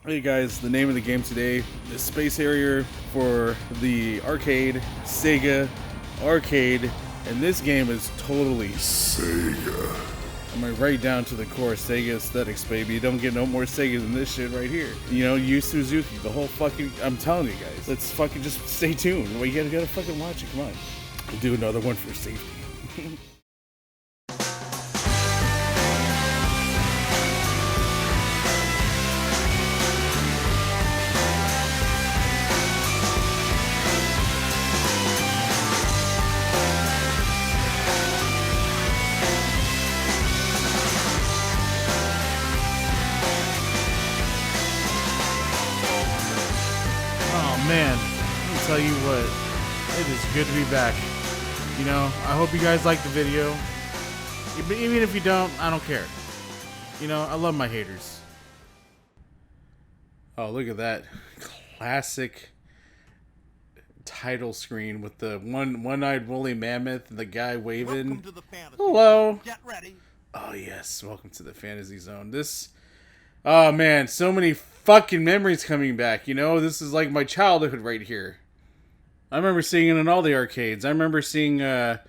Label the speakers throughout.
Speaker 1: Hey guys, the name of the game today is Space Harrier for the arcade, SEGA, arcade, and this game is totally SEGA. I'm like right down to the core SEGA aesthetics, baby. You don't get no more SEGA than this shit right here. You know, Yu Suzuki, the whole fucking, I'm telling you guys, let's fucking just stay tuned. Well, you gotta fucking watch it, come on. We'll do another one for safety.
Speaker 2: Man, let me tell you what, it is good to be back. You know, I hope you guys like the video. Even if you don't, I don't care. You know, I love my haters.
Speaker 1: Oh, look at that. Classic title screen with the one-eyed woolly mammoth and the guy waving.
Speaker 3: Welcome to the fantasy.
Speaker 1: Hello.
Speaker 3: Get ready.
Speaker 1: Oh, yes. Welcome to the Fantasy Zone. Oh, man. So many fucking memories coming back. You know, this is like my childhood right here. I remember seeing it in all the arcades. I remember seeing a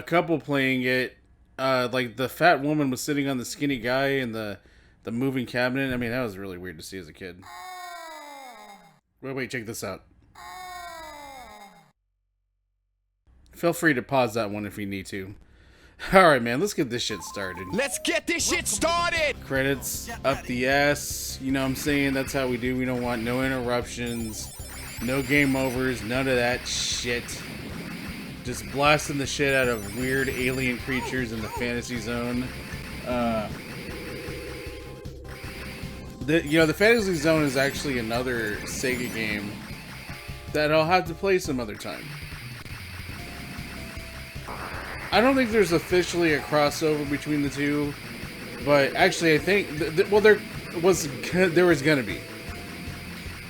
Speaker 1: couple playing it. Like the fat woman was sitting on the skinny guy in the moving cabinet. I mean, that was really weird to see as a kid. Wait, check this out. Feel free to pause that one if you need to. Alright, man, let's get this shit started.
Speaker 4: Let's get this shit started!
Speaker 1: Credits up the ass. You know what I'm saying? That's how we do. We don't want no interruptions, no game overs, none of that shit. Just blasting the shit out of weird alien creatures in the fantasy zone. The Fantasy Zone is actually another SEGA game that I'll have to play some other time. I don't think there's officially a crossover between the two, but actually I think there was gonna be.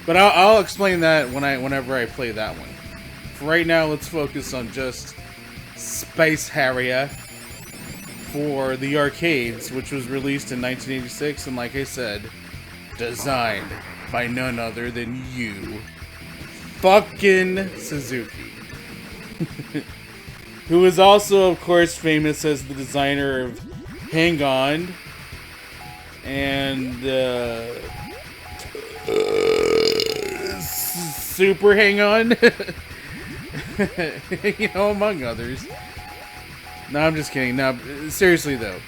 Speaker 1: But I'll explain that whenever I play that one. For right now, let's focus on just Space Harrier for the arcades, which was released in 1986, and like I said, designed by none other than you, fucking Suzuki. Who is also, of course, famous as the designer of Hang On and Super Hang On, you know, among others. No, I'm just kidding. No, seriously though,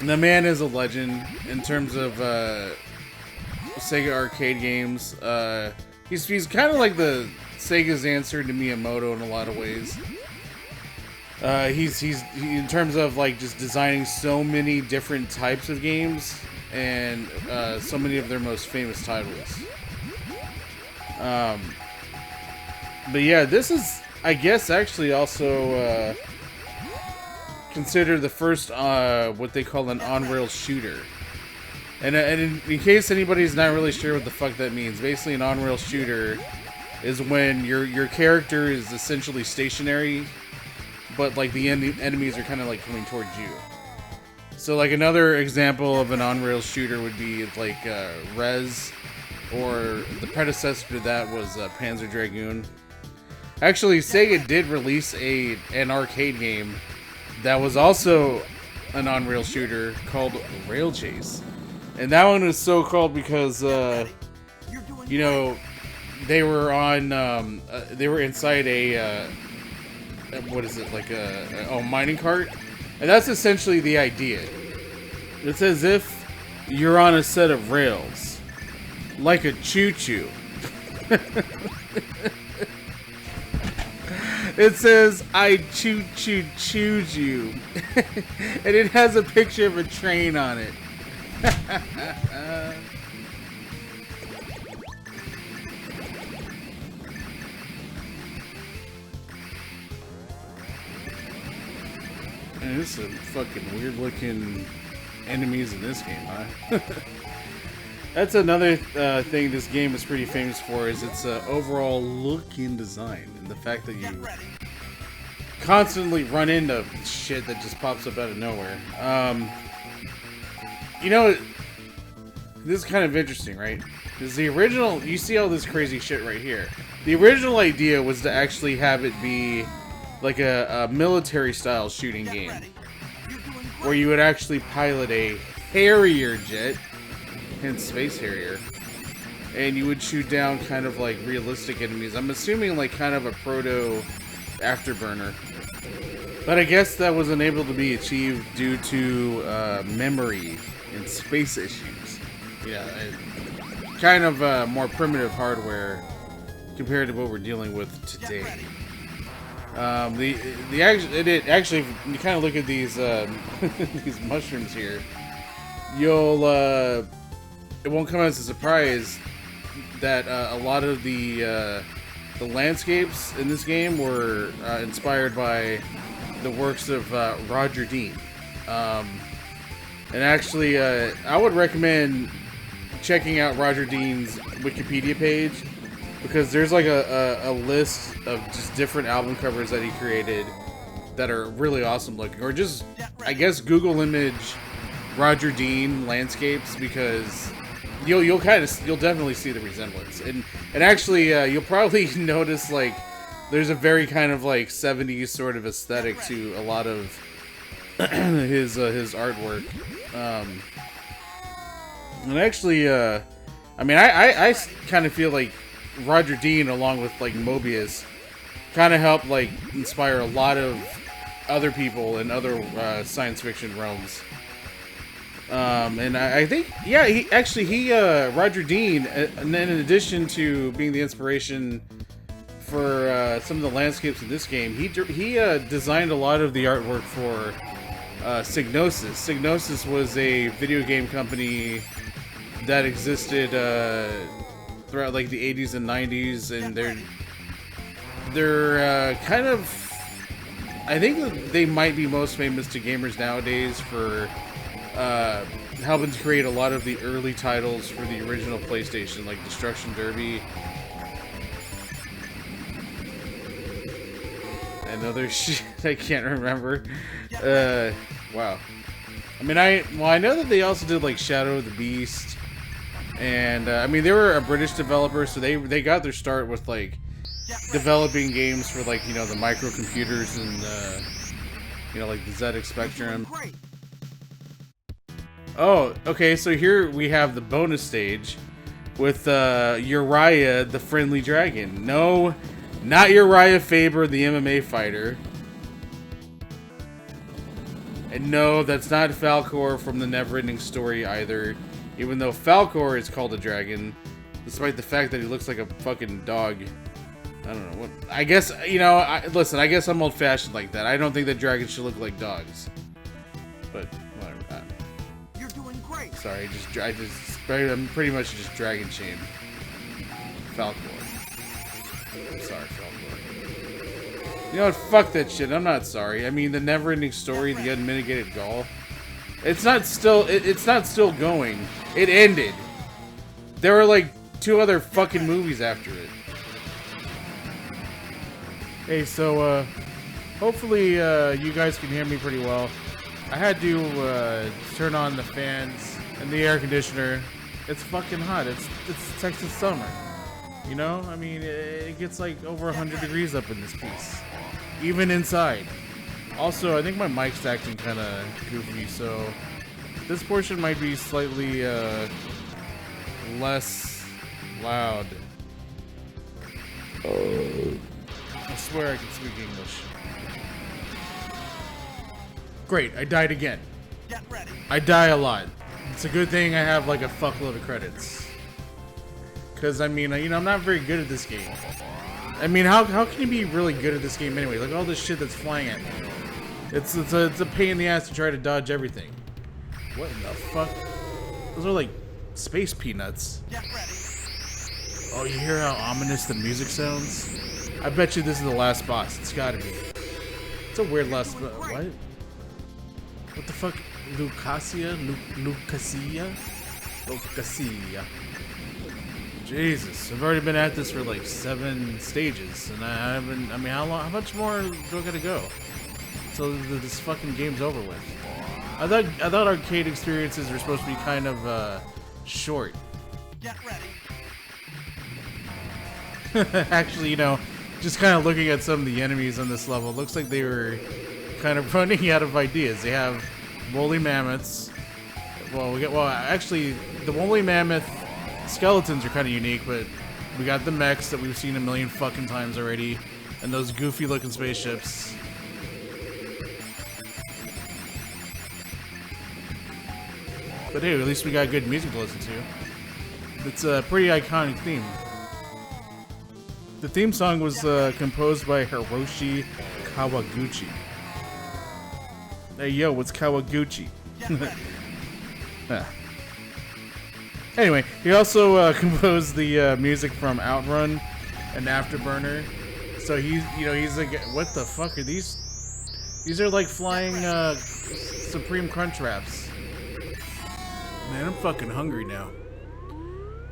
Speaker 1: the man is a legend in terms of Sega arcade games. He's kind of like the Sega's answer to Miyamoto in a lot of ways. He's in terms of like just designing so many different types of games and so many of their most famous titles. But yeah, this is, I guess, actually also considered the first what they call an on-rails shooter. And in case anybody's not really sure what the fuck that means, basically an on-rails shooter is when your character is essentially stationary, but like the enemies are kind of like coming towards you. So like another example of an on-rails shooter would be like Rez, or the predecessor to that was Panzer Dragoon. Actually, Sega did release an arcade game that was also an on-rails shooter called Rail Chase, and that one was so called because you know, they were on they were inside a what is it, like a mining cart, and that's essentially the idea. It's as if you're on a set of rails, like a choo-choo. It says, "I choo-choo-chooed you," and it has a picture of a train on it. Man, there's some fucking weird looking enemies in this game, huh? That's another thing this game is pretty famous for, is its overall look and design, and the fact that you constantly run into shit that just pops up out of nowhere. You know, this is kind of interesting, right? Because the original, you see all this crazy shit right here. The original idea was to actually have it be like a military-style shooting game, where you would actually pilot a Harrier jet, hence Space Harrier, and you would shoot down kind of like realistic enemies. I'm assuming like kind of a proto Afterburner. But I guess that was unable to be achieved due to memory and space issues. Yeah, kind of more primitive hardware compared to what we're dealing with today. It actually, you kind of look at these these mushrooms here, you'll it won't come as a surprise that a lot of the landscapes in this game were inspired by the works of Roger Dean. And actually, I would recommend checking out Roger Dean's Wikipedia page, because there's like a list of just different album covers that he created that are really awesome looking. Or just, I guess, Google image Roger Dean landscapes, because you'll definitely see the resemblance. And actually, you'll probably notice like there's a very kind of like 70s sort of aesthetic to a lot of his artwork. And actually, I mean, I kind of feel like Roger Dean, along with like Mobius, kind of helped like inspire a lot of other people in other science fiction realms. And I think, yeah, Roger Dean, and then in addition to being the inspiration for some of the landscapes in this game, he designed a lot of the artwork for Psygnosis. Psygnosis was a video game company that existed throughout like the 80s and 90s, and they're kind of, I think they might be most famous to gamers nowadays for helping to create a lot of the early titles for the original PlayStation, like Destruction Derby and other shit I can't remember. Wow. I mean, I know that they also did like Shadow of the Beast, and I mean, they were a British developer, so they got their start with like developing games for like, you know, the microcomputers and you know, like the ZX Spectrum. Oh, okay, so here we have the bonus stage with Uriah the Friendly Dragon. No, not Uriah Faber, the MMA fighter. And no, that's not Falcor from the Neverending Story either. Even though Falcor is called a dragon, despite the fact that he looks like a fucking dog. I don't know what. I guess, you know, listen, I guess I'm old-fashioned like that. I don't think that dragons should look like dogs. But whatever.
Speaker 4: You're doing great.
Speaker 1: Sorry, I'm pretty much just dragon shamed Falcor. I'm sorry, Falcor. You know what? Fuck that shit. I'm not sorry. I mean, the Neverending Story, the Unmitigated Gall. It's not still going. It ended. There were like 2 other fucking movies after it.
Speaker 2: Hey, so hopefully you guys can hear me pretty well. I had to turn on the fans and the air conditioner. It's fucking hot. It's Texas summer. You know? I mean, it gets like over 100 degrees up in this piece. Even inside. Also, I think my mic's acting kind of goofy, so this portion might be slightly less loud. I swear I can speak English. Great, I died again.
Speaker 4: Get ready.
Speaker 2: I die a lot. It's a good thing I have like a fuckload of credits. Because, I mean, you know, I'm not very good at this game. I mean, how can you be really good at this game anyway? Like all this shit that's flying at me. It's a pain in the ass to try to dodge everything. What in the fuck? Those are like space peanuts.
Speaker 4: Get ready.
Speaker 2: Oh, you hear how ominous the music sounds? I bet you this is the last boss. It's gotta be. It's a weird last boss. What? What the fuck? Lucasia? Lucasia. Jesus, I've already been at this for like 7 stages, and I haven't. I mean, how much more do I gotta go? So this fucking game's over with. I thought arcade experiences were supposed to be kind of
Speaker 1: short.
Speaker 4: Get ready.
Speaker 1: Actually, you know, just kind of looking at some of the enemies on this level, looks like they were kind of running out of ideas. They have woolly mammoths. Well, actually, the woolly mammoth skeletons are kind of unique, but we got the mechs that we've seen a million fucking times already, and those goofy looking spaceships. But hey, at least we got good music to listen to. It's a pretty iconic theme. The theme song was composed by Hiroshi Kawaguchi. Hey yo, what's Kawaguchi? Anyway, he also composed the music from Outrun and Afterburner. So he's like, what the fuck are these? These are like flying Supreme Crunchwraps. Man, I'm fucking hungry now.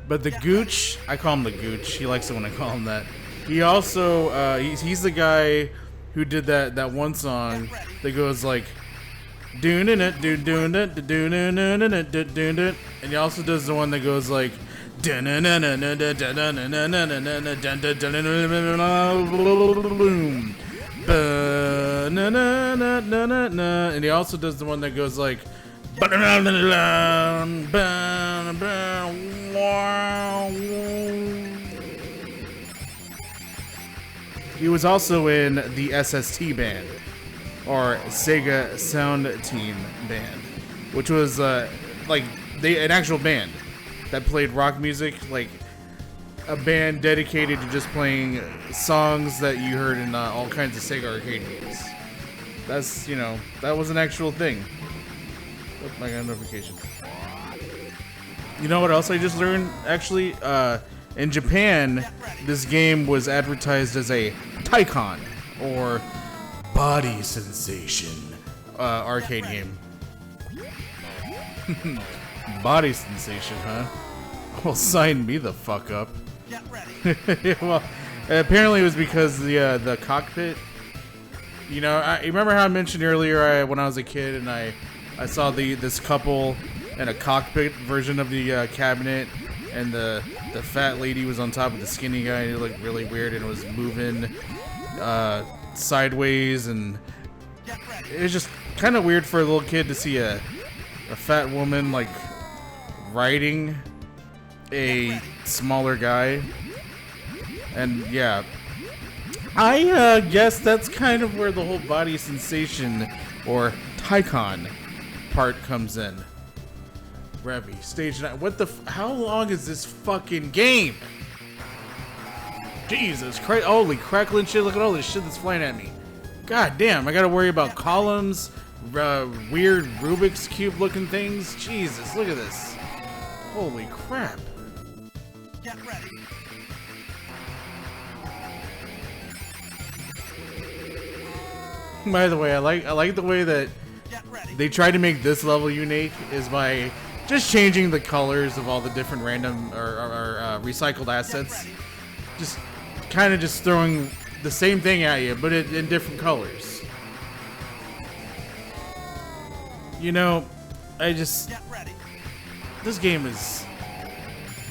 Speaker 1: But the Gooch, I call him the Gooch. He likes it when I call him that. He also, he's the guy who did that one song that goes like, and he also does the one that goes like, and he also does the one that goes like, he was also in the SST band, or SEGA Sound Team band, which was like an actual band that played rock music, like a band dedicated to just playing songs that you heard in all kinds of Sega arcade games. That's, you know, that was an actual thing. Oh, I got a notification. You know what else I just learned? Actually, in Japan, this game was advertised as a Turrican, or body sensation, arcade game. Body sensation, huh? Well, sign me the fuck up.
Speaker 4: Get ready.
Speaker 1: Well, apparently it was because the cockpit. You know, I remember how I mentioned earlier when I was a kid and I saw this couple in a cockpit version of the cabinet, and the fat lady was on top of the skinny guy, and it looked really weird, and it was moving sideways, and it was just kind of weird for a little kid to see a fat woman like riding a smaller guy. And yeah, I guess that's kind of where the whole body sensation or Turrican part comes in. Revy, stage 9. What the how long is this fucking game? Jesus Christ, holy crackling shit, look at all this shit that's flying at me. God damn, I gotta worry about columns, weird Rubik's Cube looking things. Jesus, look at this. Holy crap.
Speaker 4: Get ready.
Speaker 1: By the way, I like the way that they tried to make this level unique is by just changing the colors of all the different random or recycled assets. Just kind of just throwing the same thing at you, but in different colors. You know, this game is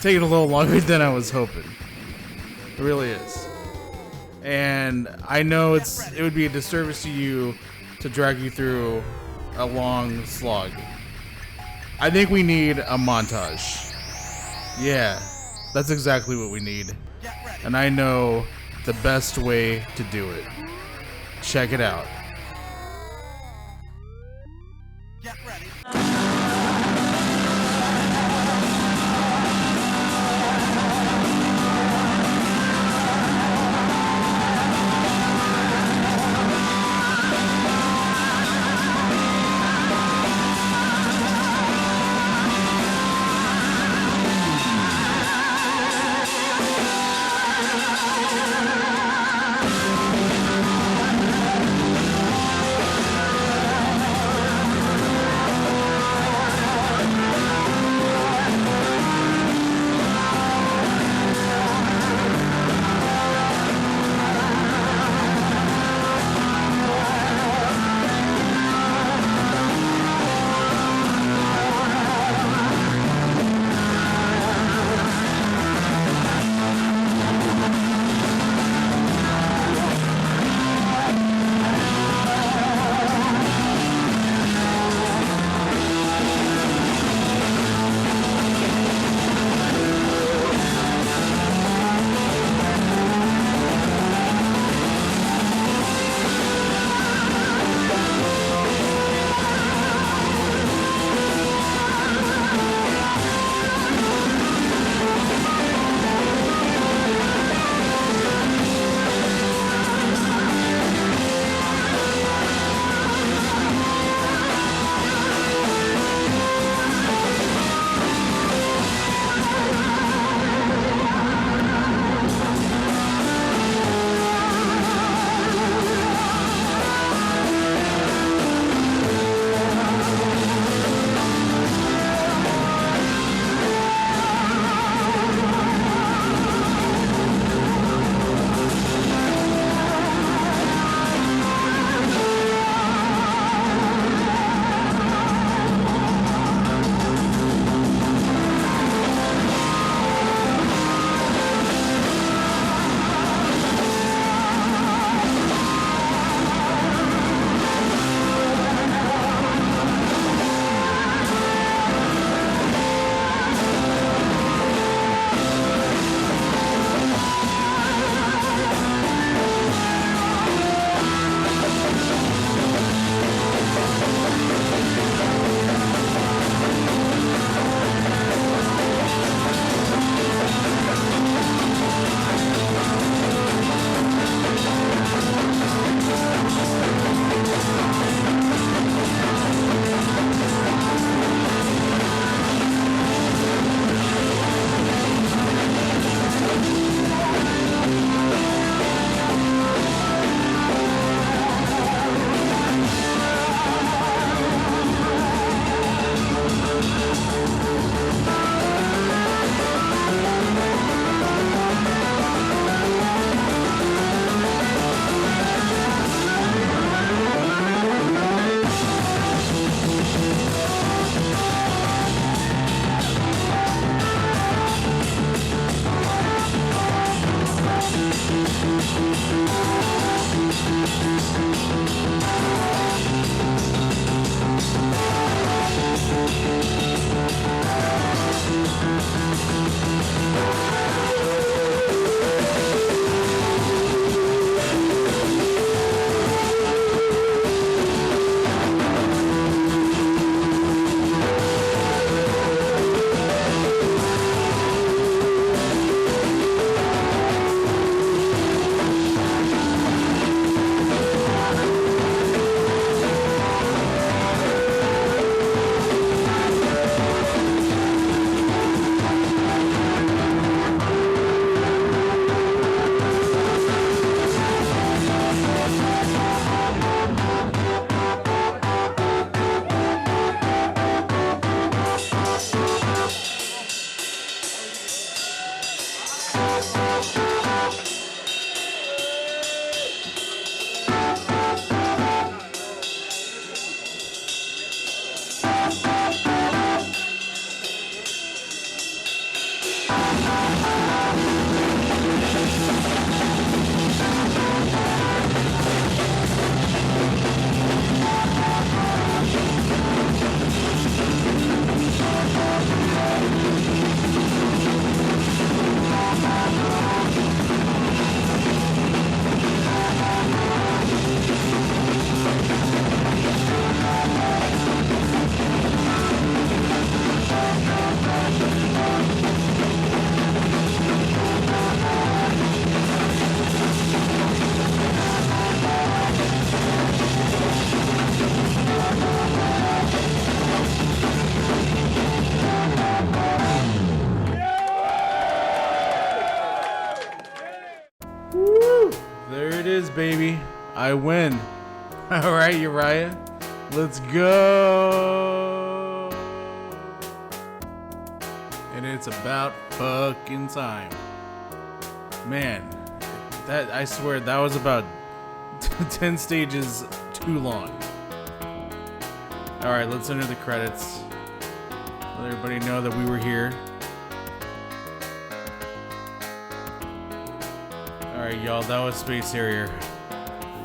Speaker 1: taking a little longer than I was hoping. It really is. And I know it would be a disservice to you to drag you through a long slog. I think we need a montage. Yeah, that's exactly what we need. And I know the best way to do it. Check it out.
Speaker 4: Get ready.
Speaker 2: There it is, baby. I win. All right, Uriah. Let's go. And it's about fucking time. Man, that I swear that was about 10 stages too long. All right, let's enter the credits. Let everybody know that we were here. Alright, y'all, that was Space Harrier.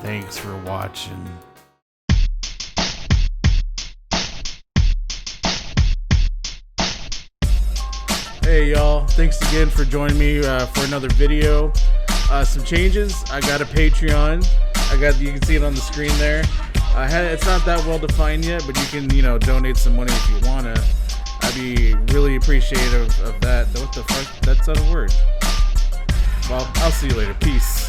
Speaker 2: Thanks for watching. Hey, y'all. Thanks again for joining me for another video. Some changes. I got a Patreon. You can see it on the screen there. It's not that well defined yet, but you can, donate some money if you wanna. I'd be really appreciative of that. What the fuck? That's not a word. Well, I'll see you later. Peace.